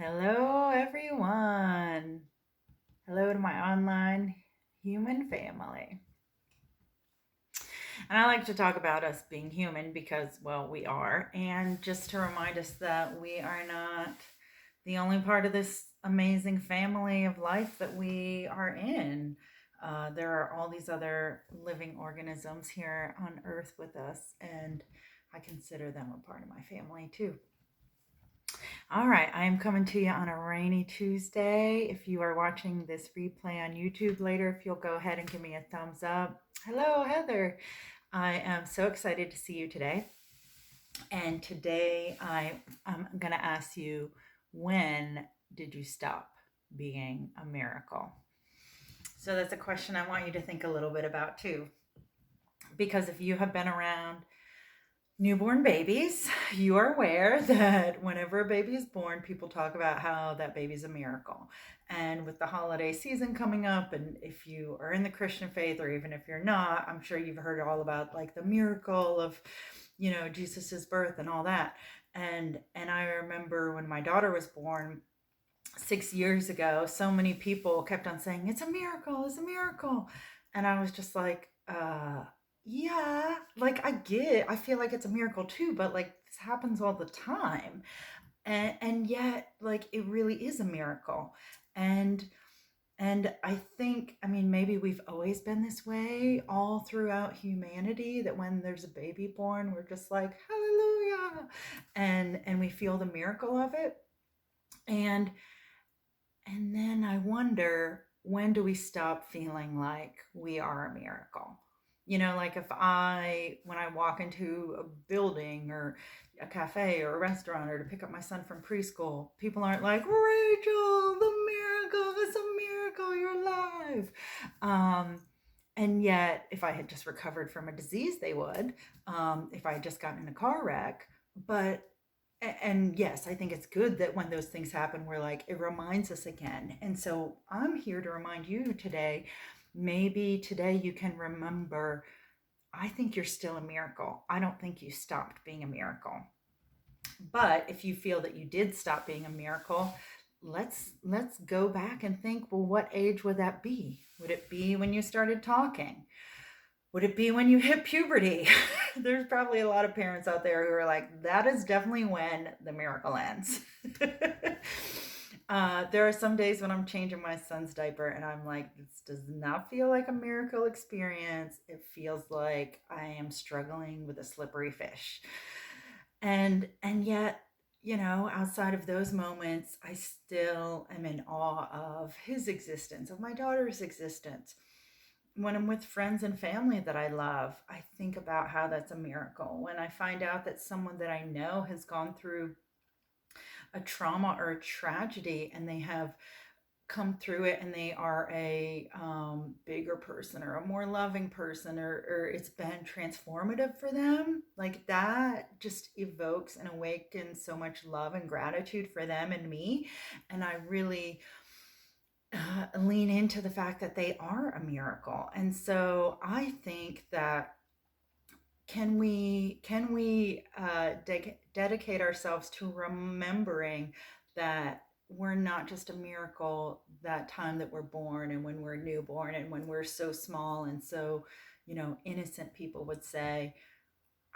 Hello, everyone. Hello to my online human family. And I like to talk about us being human because, well, we are. And just to remind us that we are not the only part of this amazing family of life that we are in. There are all these other living organisms here on earth with us, and I consider them a part of my family too. All right, I am coming to you on a rainy Tuesday. If you are watching this replay on YouTube later, if you'll go ahead and give me a thumbs up. Hello, Heather. I am so excited to see you today. And today I'm going to ask you, when did you stop being a miracle? So that's a question I want you to think a little bit about too. Because if you have been around newborn babies, you are aware that whenever a baby is born, people talk about how that baby's a miracle. And with the holiday season coming up, and if you are in the Christian faith, or even if you're not, I'm sure you've heard all about like the miracle of, Jesus's birth and all that. And I remember when my daughter was born 6 years ago, so many people kept on saying, it's a miracle, it's a miracle. And I was just like, yeah, like I feel like it's a miracle too, but like this happens all the time. And yet, like, it really is a miracle. And and I think, I mean, maybe we've always been this way all throughout humanity, that when there's a baby born, we're just like, hallelujah. And we feel the miracle of it. And and then I wonder, when do we stop feeling like we are a miracle? Like when I walk into a building or a cafe or a restaurant, or to pick up my son from preschool, people aren't like, Rachel, the miracle, it's a miracle, you're alive. Um, and yet, if I had just recovered from a disease, they would. If I had just gotten in a car wreck. But and yes, I think it's good that when those things happen, we're like, it reminds us again. And so I'm here to remind you today, maybe today you can remember, I think you're still a miracle. I don't think you stopped being a miracle. But if you feel that you did stop being a miracle, let's go back and think, well, what age would that be? Would it be when you started talking? Would it be when you hit puberty? There's probably a lot of parents out there who are like, that is definitely when the miracle ends. There are some days when I'm changing my son's diaper and I'm like, this does not feel like a miracle experience. It feels like I am struggling with a slippery fish. And yet, outside of those moments, I still am in awe of his existence, of my daughter's existence. When I'm with friends and family that I love, I think about how that's a miracle. When I find out that someone that I know has gone through a trauma or a tragedy, and they have come through it, and they are a bigger person or a more loving person, or it's been transformative for them, like that just evokes and awakens so much love and gratitude for them and me. And I really lean into the fact that they are a miracle. And so I think that, can we dedicate ourselves to remembering that we're not just a miracle that time that we're born, and when we're newborn, and when we're so small and so, innocent. People would say,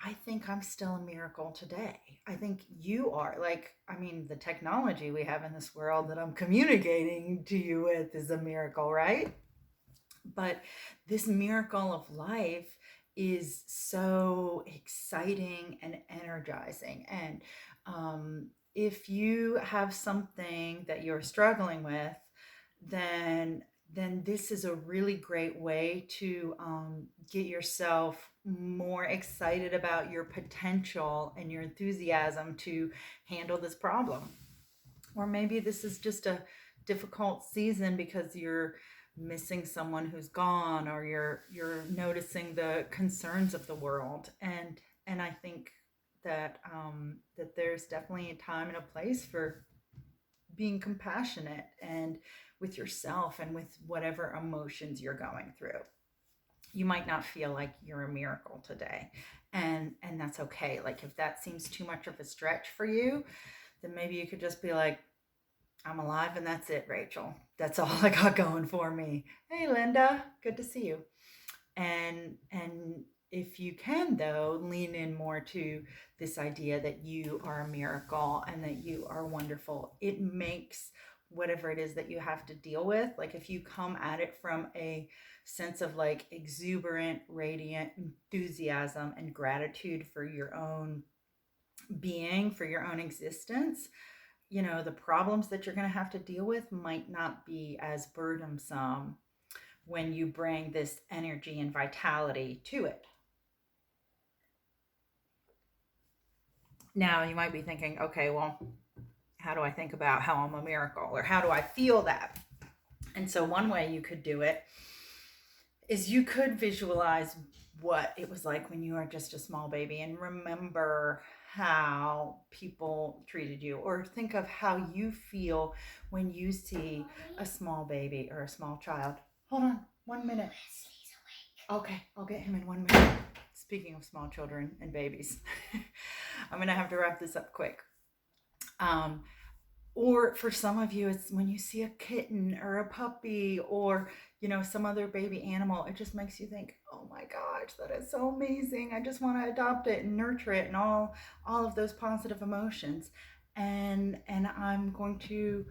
I think I'm still a miracle today. I think you are. Like, I mean, the technology we have in this world that I'm communicating to you with is a miracle, right? But this miracle of life is so exciting and energizing. And if you have something that you're struggling with, then this is a really great way to get yourself more excited about your potential and your enthusiasm to handle this problem. Or maybe this is just a difficult season because you're missing someone who's gone, or you're noticing the concerns of the world. And I think that that there's definitely a time and a place for being compassionate and with yourself and with whatever emotions you're going through. You might not feel like you're a miracle today, and that's okay. Like, if that seems too much of a stretch for you, then maybe you could just be like, I'm alive and that's it, Rachel. That's all I got going for me. Hey, Linda, good to see you. And if you can though, lean in more to this idea that you are a miracle and that you are wonderful. It makes whatever it is that you have to deal with, like if you come at it from a sense of like exuberant, radiant enthusiasm and gratitude for your own being, for your own existence, the problems that you're going to have to deal with might not be as burdensome when you bring this energy and vitality to it. Now, you might be thinking, okay, well, how do I think about how I'm a miracle, or how do I feel that? And so, one way you could do it is you could visualize what it was like when you were just a small baby and remember how people treated you, or think of how you feel when you see a small baby or a small child. Hold on 1 minute. Okay, I'll get him in 1 minute. Speaking of small children and babies, I'm gonna have to wrap this up quick. Um, or for some of you, it's when you see a kitten or a puppy, or some other baby animal. It just makes you think, oh my gosh, that is so amazing. I just want to adopt it and nurture it, and all of those positive emotions. And I'm going to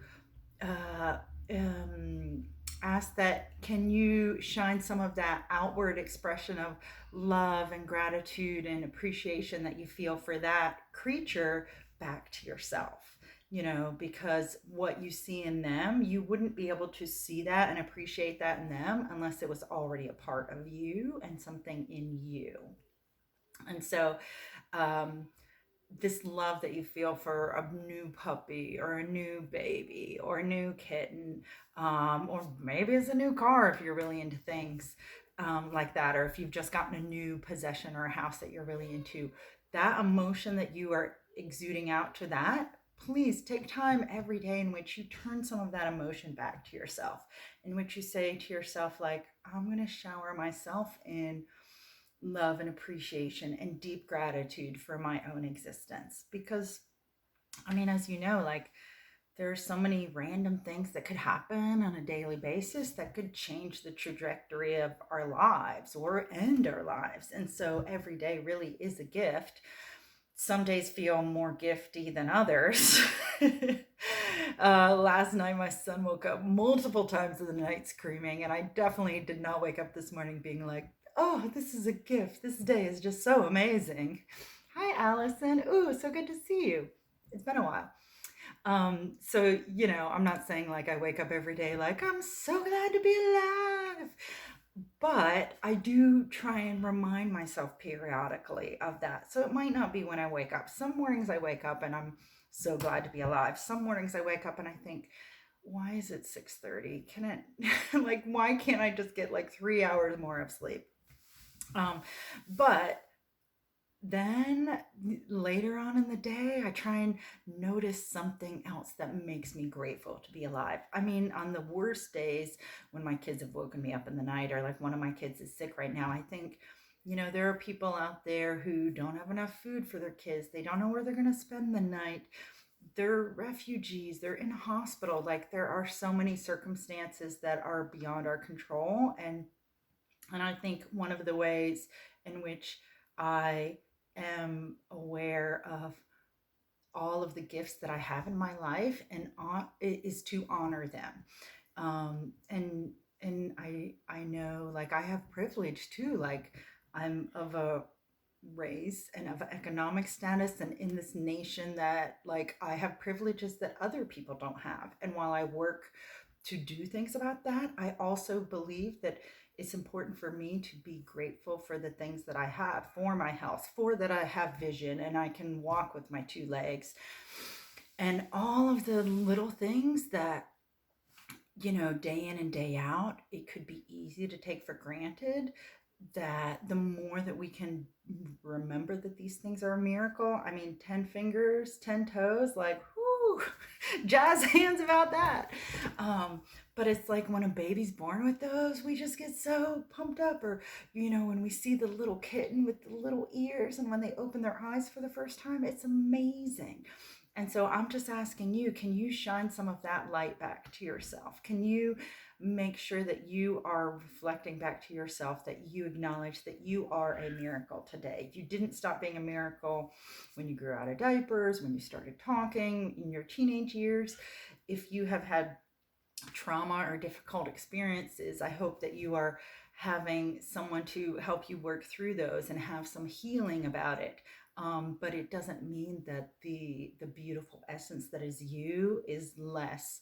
uh, um, ask that, can you shine some of that outward expression of love and gratitude and appreciation that you feel for that creature back to yourself? Because what you see in them, you wouldn't be able to see that and appreciate that in them unless it was already a part of you and something in you. And so, um, this love that you feel for a new puppy or a new baby or a new kitten, or maybe it's a new car if you're really into things like that, or if you've just gotten a new possession or a house that you're really into, that emotion that you are exuding out to that, please take time every day in which you turn some of that emotion back to yourself, in which you say to yourself, like, I'm going to shower myself in love and appreciation and deep gratitude for my own existence. Because, I mean, as you know, like, there are so many random things that could happen on a daily basis that could change the trajectory of our lives or end our lives. And so every day really is a gift. Some days feel more gifty than others. Last night, my son woke up multiple times in the night screaming, and I definitely did not wake up this morning being like, oh, this is a gift. This day is just so amazing. Hi, Allison. Ooh, so good to see you. It's been a while. So, I'm not saying like I wake up every day like, I'm so glad to be alive. But I do try and remind myself periodically of that. So it might not be when I wake up. Some mornings I wake up and I'm so glad to be alive. Some mornings I wake up and I think, why is it 6:30? Can it like, why can't I just get like 3 hours more of sleep? But then later on in the day, I try and notice something else that makes me grateful to be alive. I mean, on the worst days when my kids have woken me up in the night, or like one of my kids is sick right now, I think, there are people out there who don't have enough food for their kids. They don't know where they're going to spend the night. They're refugees, they're in a hospital. Like, there are so many circumstances that are beyond our control. And I think one of the ways in which I am aware of all of the gifts that I have in my life and is to honor them. And I know, like, I have privilege too. Like, I'm of a race and of economic status and in this nation that, like, I have privileges that other people don't have. And while I work to do things about that, I also believe that it's important for me to be grateful for the things that I have, for my health, for that I have vision and I can walk with my two legs, and all of the little things that, day in and day out, it could be easy to take for granted. That the more that we can remember that these things are a miracle. I mean, 10 fingers, 10 toes, like, whoo, jazz hands about that. But it's like when a baby's born with those, we just get so pumped up. Or, when we see the little kitten with the little ears and when they open their eyes for the first time, it's amazing. And so I'm just asking you, can you shine some of that light back to yourself? Can you make sure that you are reflecting back to yourself, that you acknowledge that you are a miracle today? You didn't stop being a miracle when you grew out of diapers, when you started talking in your teenage years. If you have had trauma or difficult experiences, I hope that you are having someone to help you work through those and have some healing about it. But it doesn't mean that the beautiful essence that is you is less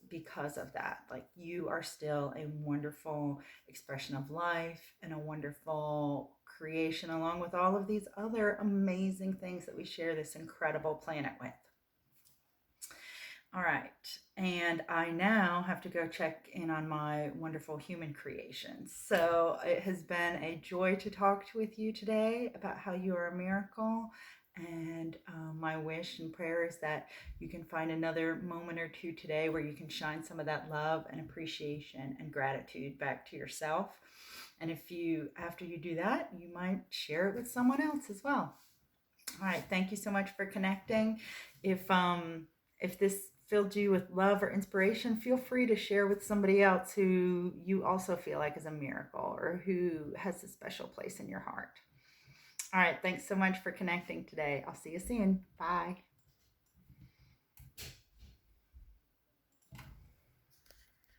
because of that. Like, you are still a wonderful expression of life and a wonderful creation, along with all of these other amazing things that we share this incredible planet with. All right. And I now have to go check in on my wonderful human creations. So it has been a joy to talk with you today about how you are a miracle. And my wish and prayer is that you can find another moment or two today where you can shine some of that love and appreciation and gratitude back to yourself. And if you, after you do that, you might share it with someone else as well. All right, thank you so much for connecting. If this filled you with love or inspiration, feel free to share with somebody else who you also feel like is a miracle or who has a special place in your heart. All right, thanks so much for connecting today. I'll see you soon. Bye.